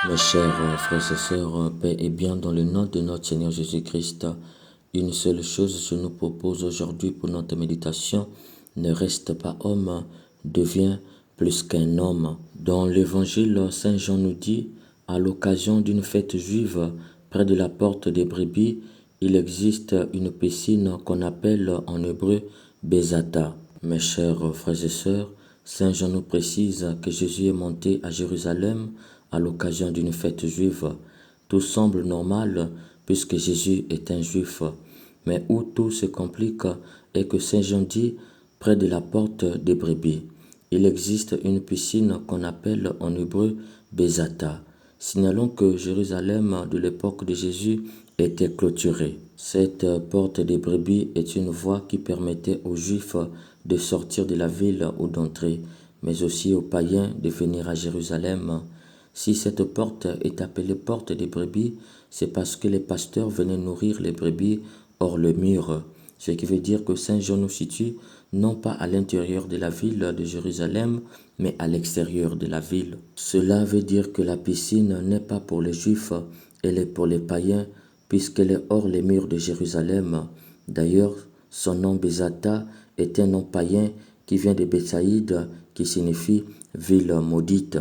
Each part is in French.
Mes chers frères et sœurs, paix et bien dans le nom de notre Seigneur Jésus-Christ, une seule chose je nous propose aujourd'hui pour notre méditation, ne reste pas homme, deviens plus qu'un homme. Dans l'évangile, Saint Jean nous dit, à l'occasion d'une fête juive, près de la porte des brebis, il existe une piscine qu'on appelle en hébreu Bézata. Mes chers frères et sœurs, Saint Jean nous précise que Jésus est monté à Jérusalem à l'occasion d'une fête juive. Tout semble normal puisque Jésus est un juif. Mais où tout se complique est que Saint Jean dit près de la porte des brebis. Il existe une piscine qu'on appelle en hébreu Bézata. Signalons que Jérusalem de l'époque de Jésus était clôturée. Cette porte des brebis est une voie qui permettait aux Juifs de sortir de la ville ou d'entrer, mais aussi aux païens de venir à Jérusalem. Si cette porte est appelée porte des brebis, c'est parce que les pasteurs venaient nourrir les brebis hors le mur. Ce qui veut dire que Saint Jean nous situe non pas à l'intérieur de la ville de Jérusalem, mais à l'extérieur de la ville. Cela veut dire que la piscine n'est pas pour les Juifs, elle est pour les païens, puisqu'elle est hors les murs de Jérusalem. D'ailleurs, son nom Bézata est un nom païen qui vient de Betsaïde, qui signifie ville maudite.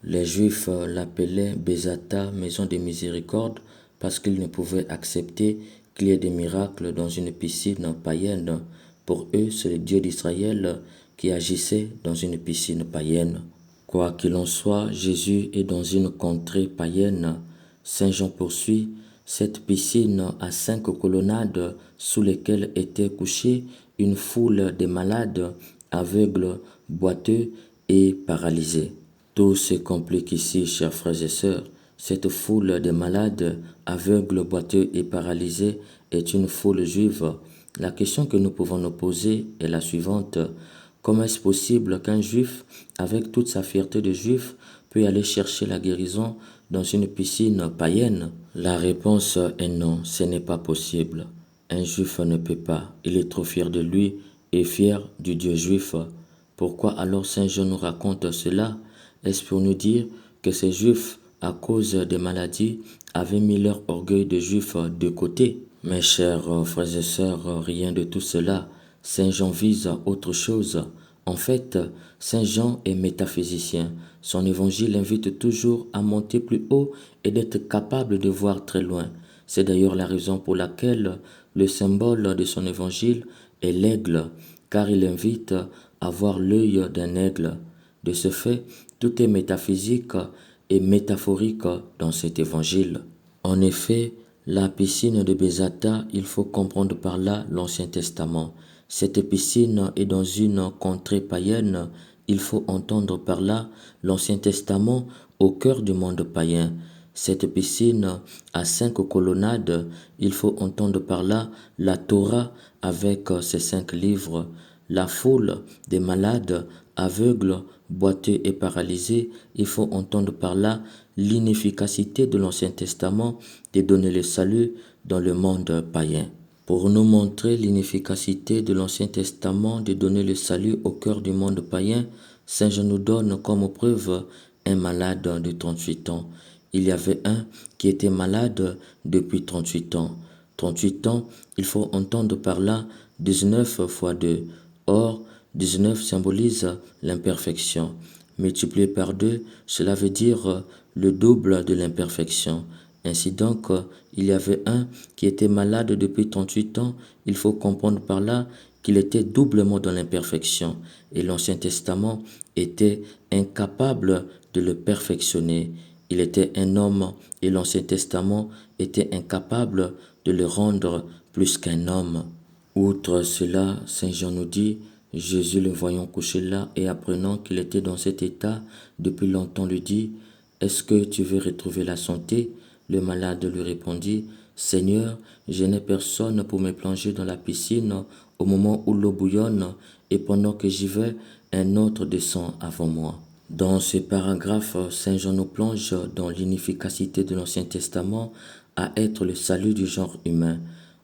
Les Juifs l'appelaient Bézata, maison de miséricorde, parce qu'ils ne pouvaient accepter qu'il y ait des miracles dans une piscine païenne. Pour eux, c'est le Dieu d'Israël qui agissait dans une piscine païenne. Quoi qu'il en soit, Jésus est dans une contrée païenne. Saint Jean poursuit, cette piscine a 5 colonnades sous lesquelles était couchée une foule de malades, aveugles, boiteux et paralysés. Tout se complique ici, chers frères et sœurs. Cette foule de malades, aveugles, boiteux et paralysés est une foule juive. La question que nous pouvons nous poser est la suivante. Comment est-ce possible qu'un juif, avec toute sa fierté de juif, peut aller chercher la guérison dans une piscine païenne? La réponse est non, ce n'est pas possible. Un juif ne peut pas. Il est trop fier de lui et fier du Dieu juif. Pourquoi alors Saint Jean nous raconte cela? Est-ce pour nous dire que ces juifs, à cause des maladies, avaient mis leur orgueil de juifs de côté? Mes chers frères et sœurs, rien de tout cela. Saint Jean vise autre chose. En fait, Saint Jean est métaphysicien. Son évangile invite toujours à monter plus haut et d'être capable de voir très loin. C'est d'ailleurs la raison pour laquelle le symbole de son évangile est l'aigle, car il invite à voir l'œil d'un aigle. De ce fait, tout est métaphysique et métaphorique dans cet évangile. En effet, la piscine de Bézata, il faut comprendre par là l'Ancien Testament. Cette piscine est dans une contrée païenne, il faut entendre par là l'Ancien Testament au cœur du monde païen. Cette piscine a 5 colonnades, il faut entendre par là la Torah avec ses 5 livres. La foule des malades, aveugles, boiteux et paralysés, il faut entendre par là l'inefficacité de l'Ancien Testament de donner le salut dans le monde païen. Pour nous montrer l'inefficacité de l'Ancien Testament de donner le salut au cœur du monde païen, Saint Jean nous donne comme preuve un malade de 38 ans. Il y avait un qui était malade depuis 38 ans. 38 ans, il faut entendre par là 19 fois 2. Or, 19 symbolise l'imperfection. Multiplié par 2, cela veut dire le double de l'imperfection. Ainsi donc, il y avait un qui était malade depuis 38 ans. Il faut comprendre par là qu'il était doublement dans l'imperfection. Et l'Ancien Testament était incapable de le perfectionner. Il était un homme et l'Ancien Testament était incapable de le rendre plus qu'un homme. Outre cela, Saint Jean nous dit, Jésus le voyant couché là et apprenant qu'il était dans cet état depuis longtemps lui dit, est-ce que tu veux retrouver la santé? Le malade lui répondit, Seigneur, je n'ai personne pour me plonger dans la piscine au moment où l'eau bouillonne et pendant que j'y vais, un autre descend avant moi. Dans ce paragraphe, Saint Jean nous plonge dans l'inefficacité de l'Ancien Testament à être le salut du genre humain.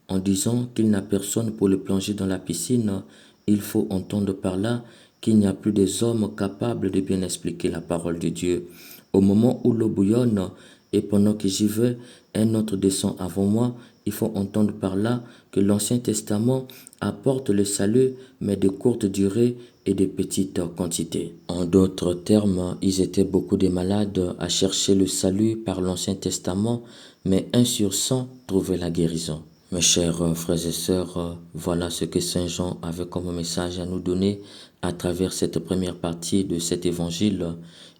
En disant qu'il n'a personne pour le plonger dans la piscine, il faut entendre par là qu'il n'y a plus des hommes capables de bien expliquer la parole de Dieu. Au moment où l'eau bouillonne et pendant que j'y vais, un autre descend avant moi. Il faut entendre par là que l'Ancien Testament apporte le salut, mais de courte durée et de petites quantités. En d'autres termes, ils étaient beaucoup de malades à chercher le salut par l'Ancien Testament, mais 1 sur 100 trouvait la guérison. Mes chers frères et sœurs, voilà ce que Saint Jean avait comme message à nous donner à travers cette première partie de cet évangile.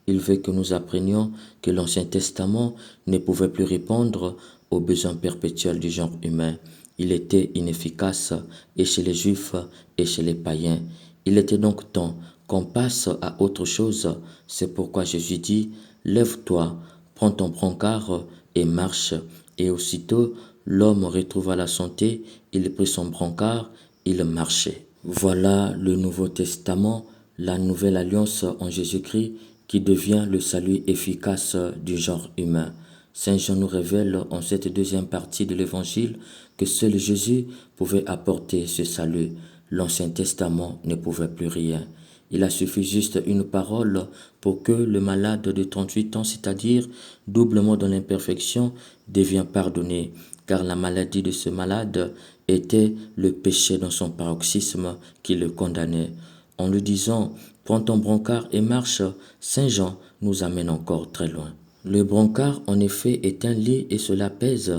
Il veut que nous apprenions que l'Ancien Testament ne pouvait plus répondre aux besoins perpétuels du genre humain. Il était inefficace et chez les Juifs et chez les païens. Il était donc temps qu'on passe à autre chose. C'est pourquoi Jésus dit, « Lève-toi, prends ton brancard et marche. » Et aussitôt, l'homme retrouva la santé, il prit son brancard, il marchait. Voilà le Nouveau Testament, la nouvelle alliance en Jésus-Christ qui devient le salut efficace du genre humain. Saint Jean nous révèle en cette deuxième partie de l'Évangile que seul Jésus pouvait apporter ce salut. L'Ancien Testament ne pouvait plus rien. Il a suffi juste une parole pour que le malade de 38 ans, c'est-à-dire doublement dans l'imperfection, devienne pardonné, car la maladie de ce malade était le péché dans son paroxysme qui le condamnait. En lui disant « Prends ton brancard et marche », Saint Jean nous amène encore très loin. Le brancard, en effet, est un lit et cela pèse.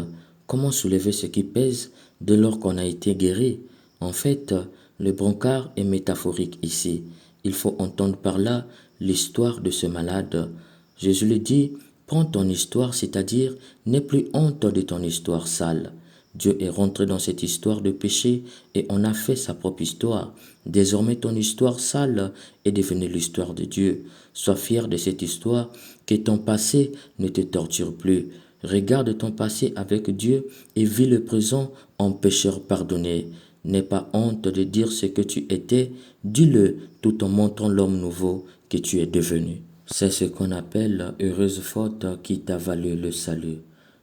Comment soulever ce qui pèse dès lors qu'on a été guéri? En fait, le brancard est métaphorique ici. Il faut entendre par là l'histoire de ce malade. Jésus lui dit, prends ton histoire, c'est-à-dire n'aie plus honte de ton histoire sale. Dieu est rentré dans cette histoire de péché et on a fait sa propre histoire. Désormais, ton histoire sale est devenue l'histoire de Dieu. Sois fier de cette histoire, que ton passé ne te torture plus. Regarde ton passé avec Dieu et vis le présent en pécheur pardonné. N'aie pas honte de dire ce que tu étais, dis-le tout en montrant l'homme nouveau que tu es devenu. C'est ce qu'on appelle heureuse faute qui t'a valu le salut.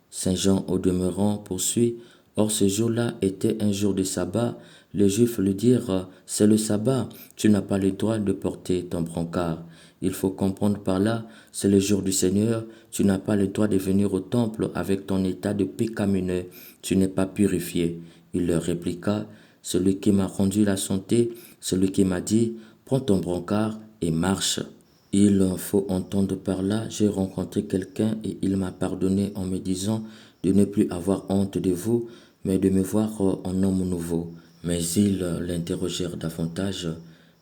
Saint Jean au demeurant poursuit, or ce jour-là était un jour de sabbat. Les Juifs lui dirent, c'est le sabbat, tu n'as pas le droit de porter ton brancard. Il faut comprendre par là, c'est le jour du Seigneur, tu n'as pas le droit de venir au temple avec ton état de pécamineux, tu n'es pas purifié. Il leur répliqua, celui qui m'a rendu la santé, celui qui m'a dit, prends ton brancard et marche. Il faut entendre par là, j'ai rencontré quelqu'un et il m'a pardonné en me disant de ne plus avoir honte de vous, mais de me voir en homme nouveau. Mais ils l'interrogèrent davantage.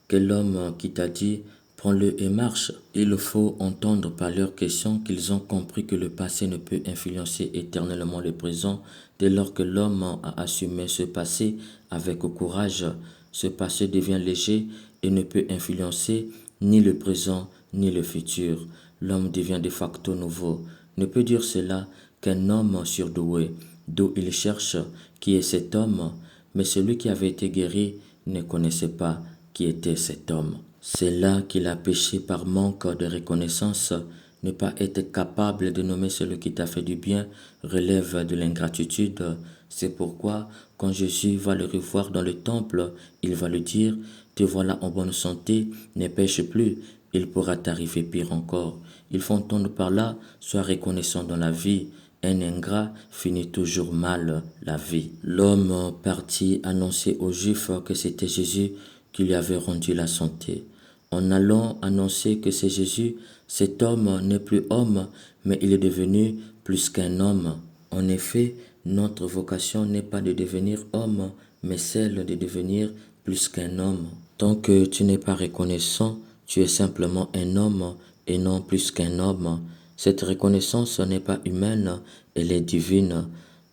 Quel homme qui t'a dit, prends-le et marche? Il faut entendre par leurs questions qu'ils ont compris que le passé ne peut influencer éternellement le présent dès lors que l'homme a assumé ce passé avec courage. Ce passé devient léger et ne peut influencer ni le présent ni le futur. L'homme devient de facto nouveau. Ne peut dire cela qu'un homme surdoué, d'où il cherche qui est cet homme, mais celui qui avait été guéri ne connaissait pas qui était cet homme. C'est là qu'il a péché par manque de reconnaissance. Ne pas être capable de nommer celui qui t'a fait du bien relève de l'ingratitude. C'est pourquoi, quand Jésus va le revoir dans le temple, il va lui dire, te voilà en bonne santé, ne pêche plus, il pourra t'arriver pire encore. Il faut entendre par là, sois reconnaissant dans la vie. Un ingrat finit toujours mal la vie. L'homme partit annoncer aux Juifs que c'était Jésus qui lui avait rendu la santé. En allant annoncer que c'est Jésus, cet homme n'est plus homme, mais il est devenu plus qu'un homme. En effet, notre vocation n'est pas de devenir homme, mais celle de devenir plus qu'un homme. Tant que tu n'es pas reconnaissant, tu es simplement un homme et non plus qu'un homme. Cette reconnaissance n'est pas humaine, elle est divine.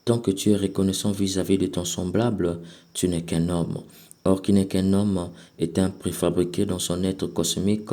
Tant que tu es reconnaissant vis-à-vis de ton semblable, tu n'es qu'un homme. Or, qui n'est qu'un homme est un préfabriqué dans son être cosmique,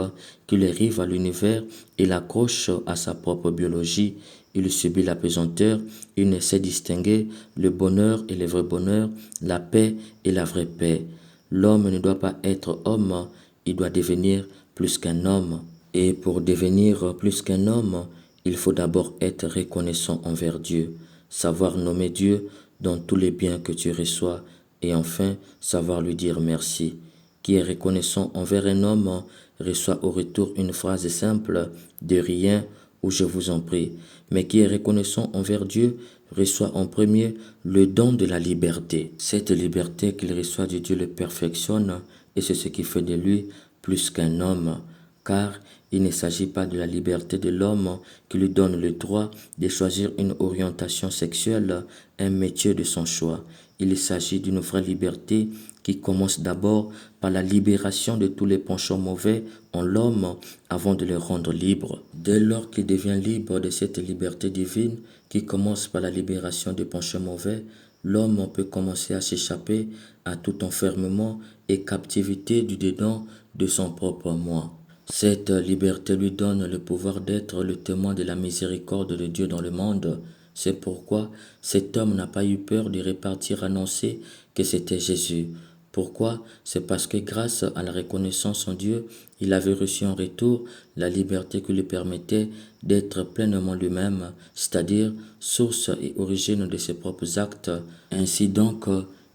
qu'il arrive à l'univers, il accroche à sa propre biologie, il subit la pesanteur, il ne sait distinguer le bonheur et le vrai bonheur, la paix et la vraie paix. L'homme ne doit pas être homme, il doit devenir plus qu'un homme. Et pour devenir plus qu'un homme, il faut d'abord être reconnaissant envers Dieu, savoir nommer Dieu dans tous les biens que tu reçois, et enfin savoir lui dire merci. Qui est reconnaissant envers un homme reçoit au retour une phrase simple, de rien ou je vous en prie, mais qui est reconnaissant envers Dieu reçoit en premier le don de la liberté. Cette liberté qu'il reçoit de Dieu le perfectionne et c'est ce qui fait de lui plus qu'un homme, car il ne s'agit pas de la liberté de l'homme qui lui donne le droit de choisir une orientation sexuelle, un métier de son choix. Il s'agit d'une vraie liberté qui commence d'abord par la libération de tous les penchants mauvais en l'homme avant de le rendre libre. Dès lors qu'il devient libre de cette liberté divine qui commence par la libération des penchants mauvais, l'homme peut commencer à s'échapper à tout enfermement et captivité du dedans de son propre moi. Cette liberté lui donne le pouvoir d'être le témoin de la miséricorde de Dieu dans le monde. C'est pourquoi cet homme n'a pas eu peur de repartir annoncer que c'était Jésus. Pourquoi? C'est parce que grâce à la reconnaissance en Dieu, il avait reçu en retour la liberté qui lui permettait d'être pleinement lui-même, c'est-à-dire source et origine de ses propres actes. Ainsi donc,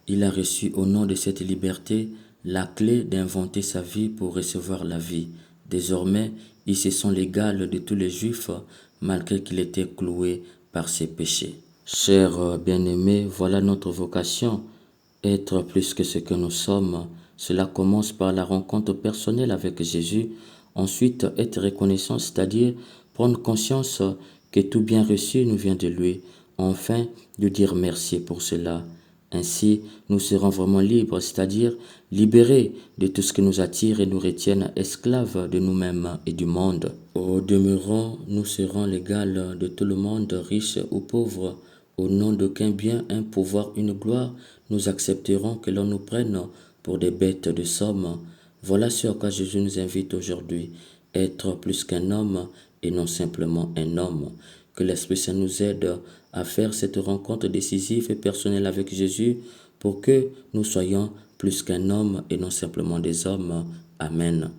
il a reçu au nom de cette liberté la clé d'inventer sa vie pour recevoir la vie. Désormais, il se sent l'égal de tous les Juifs, malgré qu'il était cloué par ses péchés. Chers bien-aimés, voilà notre vocation, être plus que ce que nous sommes. Cela commence par la rencontre personnelle avec Jésus. Ensuite, être reconnaissant, c'est-à-dire prendre conscience que tout bien reçu nous vient de lui. Enfin, de dire merci pour cela. Ainsi, nous serons vraiment libres, c'est-à-dire libérés de tout ce qui nous attire et nous retienne esclaves de nous-mêmes et du monde. Au demeurant, nous serons l'égal de tout le monde, riche ou pauvre. Au nom d'aucun bien, un pouvoir, une gloire, nous accepterons que l'on nous prenne pour des bêtes de somme. Voilà ce à quoi Jésus nous invite aujourd'hui, être plus qu'un homme et non simplement un homme. Que l'Esprit Saint nous aide à faire cette rencontre décisive et personnelle avec Jésus pour que nous soyons plus qu'un homme et non simplement des hommes. Amen.